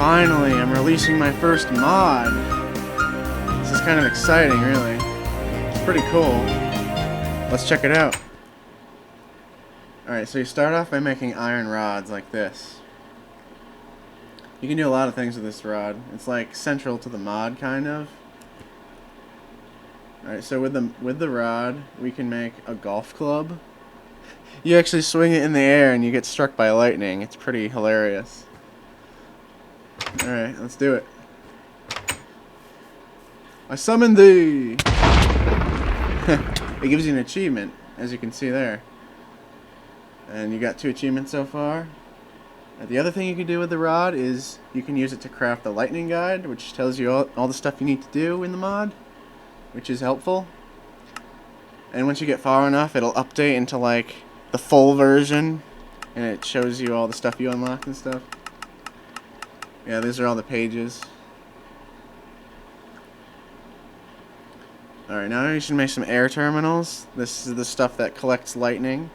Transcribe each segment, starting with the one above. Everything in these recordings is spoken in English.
Finally, I'm releasing my first mod. This is kind of exciting, really. It's pretty cool. Let's check it out. Alright, so you start off by making iron rods like this. You can do a lot of things with this rod. It's like central to the mod, kind of. Alright, so with the rod, we can make a golf club. You actually swing it in the air and you get struck by lightning. It's pretty hilarious. Alright, let's do it. I summon thee! It gives you an achievement, as you can see there. And you got 2 achievements so far. The other thing you can do with the rod is you can use it to craft the lightning guide, which tells you all the stuff you need to do in the mod, which is helpful. And once you get far enough, it'll update into like the full version, and it shows you all the stuff you unlock and stuff. Yeah, these are all the pages. Alright, now you should make some air terminals. This is the stuff that collects lightning.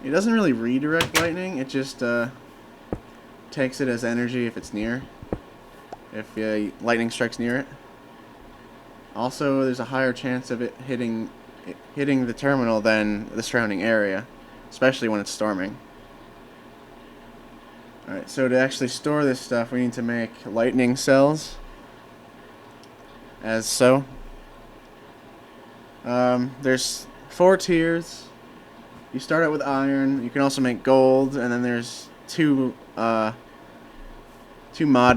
It doesn't really redirect lightning, it just takes it as energy if it's near. If lightning strikes near it. Also, there's a higher chance of it hitting the terminal than the surrounding area, especially when it's storming. Alright, so to actually store this stuff, we need to make lightning cells. As so. There's 4 tiers. You start out with iron. You can also make gold, and then there's two mod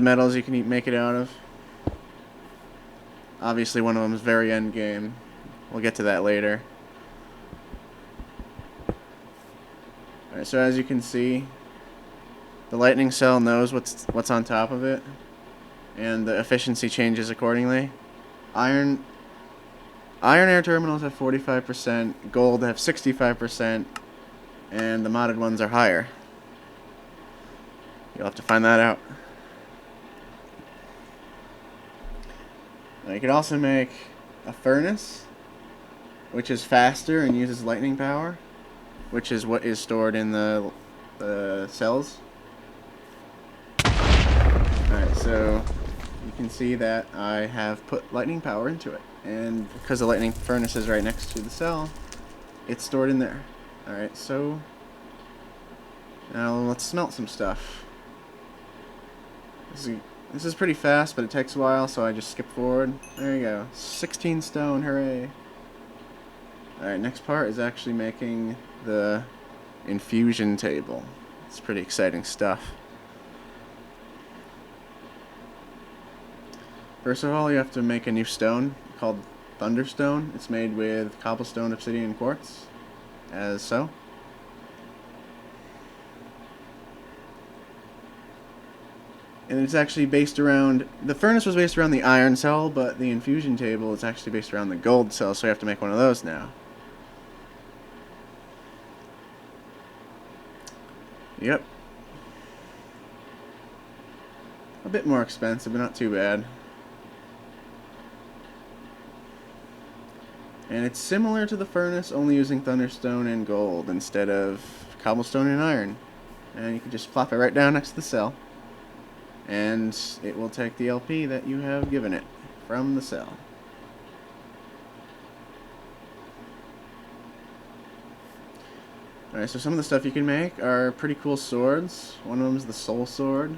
metals you can make it out of. Obviously, one of them is very end game. We'll get to that later. Alright, so as you can see, the lightning cell knows what's on top of it, and the efficiency changes accordingly. Iron air terminals have 45%, gold have 65%, and the modded ones are higher. You'll have to find that out. Now you can also make a furnace, which is faster and uses lightning power, which is what is stored in the cells. Alright, so you can see that I have put lightning power into it. And because the lightning furnace is right next to the cell, it's stored in there. Alright, so now let's smelt some stuff. This is pretty fast, but it takes a while, so I just skip forward. There you go. 16 stone, hooray. Alright, next part is actually making the infusion table. It's pretty exciting stuff. First of all, you have to make a new stone called Thunderstone. It's made with cobblestone, obsidian, and quartz, as so. And it's actually based around, the furnace was based around the iron cell, but the infusion table is actually based around the gold cell, so we have to make one of those now. Yep. A bit more expensive, but not too bad. And it's similar to the furnace, only using thunderstone and gold instead of cobblestone and iron. And you can just plop it right down next to the cell, and it will take the LP that you have given it from the cell. Alright, so some of the stuff you can make are pretty cool swords. One of them is the soul sword.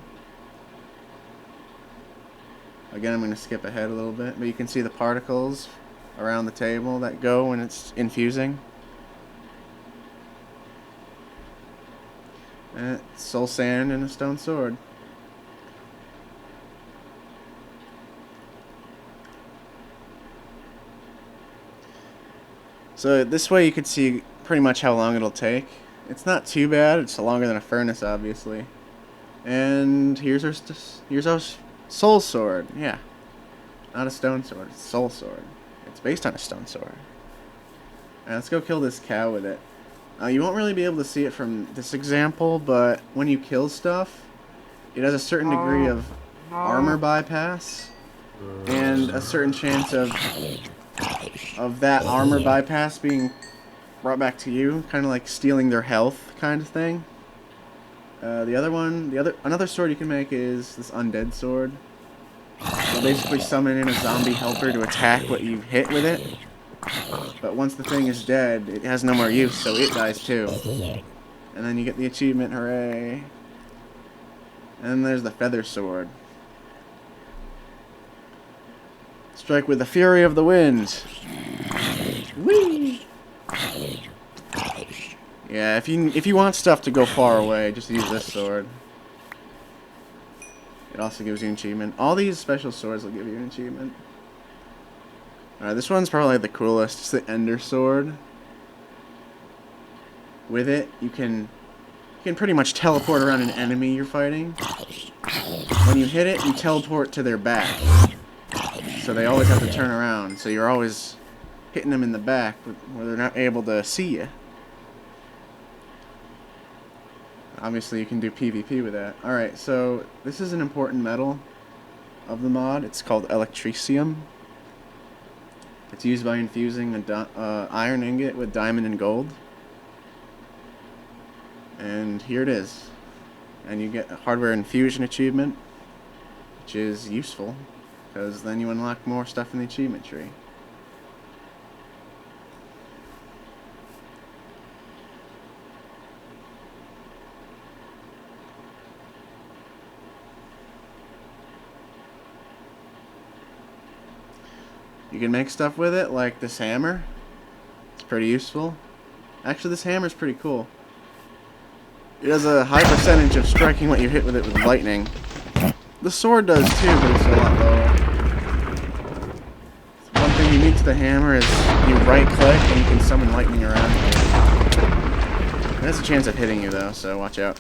Again, I'm going to skip ahead a little bit, but you can see the particles around the table that go when it's infusing. And it's soul sand and a stone sword. So this way you could see pretty much how long it'll take. It's not too bad. It's longer than a furnace, obviously. And here's our soul sword. Yeah, not a stone sword. It's a soul sword. It's based on a stone sword. Alright, let's go kill this cow with it. You won't really be able to see it from this example, but when you kill stuff, it has a certain degree of armor bypass, and a certain chance of that armor bypass being brought back to you, kind of like stealing their health kind of thing. Another sword you can make is this undead sword. You'll basically summon in a zombie helper to attack what you hit with it. But once the thing is dead, it has no more use, so it dies too. And then you get the achievement, hooray. And then there's the feather sword. Strike with the fury of the wind. Whee! Yeah, if you want stuff to go far away, just use this sword. It also gives you an achievement. All these special swords will give you an achievement. Alright, this one's probably the coolest. It's the Ender Sword. With it, you can pretty much teleport around an enemy you're fighting. When you hit it, you teleport to their back. So they always have to turn around. So you're always hitting them in the back where they're not able to see you. Obviously, you can do PvP with that. Alright, so this is an important metal of the mod. It's called Electricium. It's used by infusing an iron ingot with diamond and gold. And here it is. And you get a hardware infusion achievement, which is useful, because then you unlock more stuff in the achievement tree. You can make stuff with it, like this hammer. It's pretty useful. Actually, this hammer's pretty cool. It has a high percentage of striking what you hit with it with lightning. The sword does too, but it's a lot lower. One thing unique to the hammer is you right-click and you can summon lightning around you. It has a chance of hitting you though, so watch out.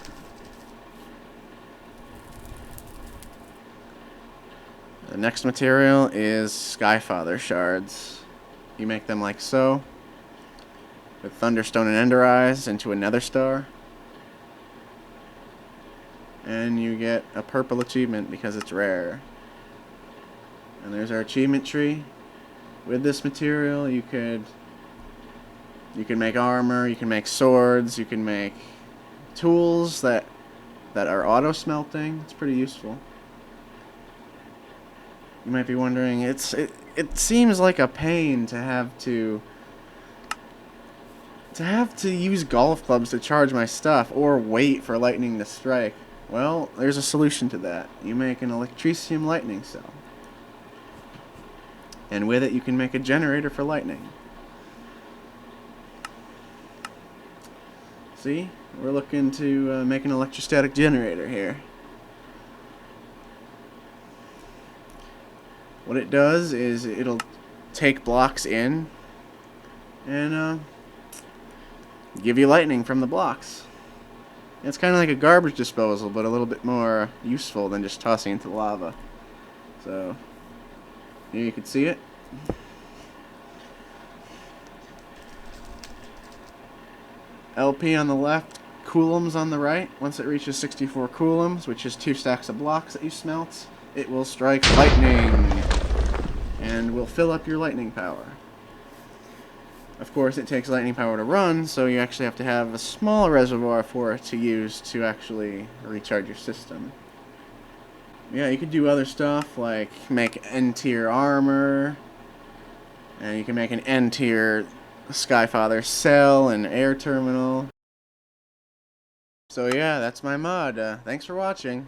The next material is Skyfather shards. You make them like so, with Thunderstone and Ender Eyes into a Nether Star. And you get a purple achievement because it's rare. And there's our achievement tree. With this material, you can make armor, you can make swords, you can make tools that are auto smelting. It's pretty useful. You might be wondering, it seems like a pain to have to use golf clubs to charge my stuff or wait for lightning to strike. Well, there's a solution to that. You make an Electricium lightning cell. And with it, you can make a generator for lightning. See? We're looking to make an electrostatic generator here. What it does is it'll take blocks in and give you lightning from the blocks. It's kind of like a garbage disposal, but a little bit more useful than just tossing into lava. So, here you can see it. LP on the left, coulombs on the right. Once it reaches 64 coulombs, which is 2 stacks of blocks that you smelt, it will strike lightning and will fill up your lightning power. Of course, it takes lightning power to run, so you actually have to have a small reservoir for it to use to actually recharge your system. Yeah, you could do other stuff like make N-tier armor, and you can make an N-tier Skyfather cell and air terminal. So yeah, that's my mod. Thanks for watching.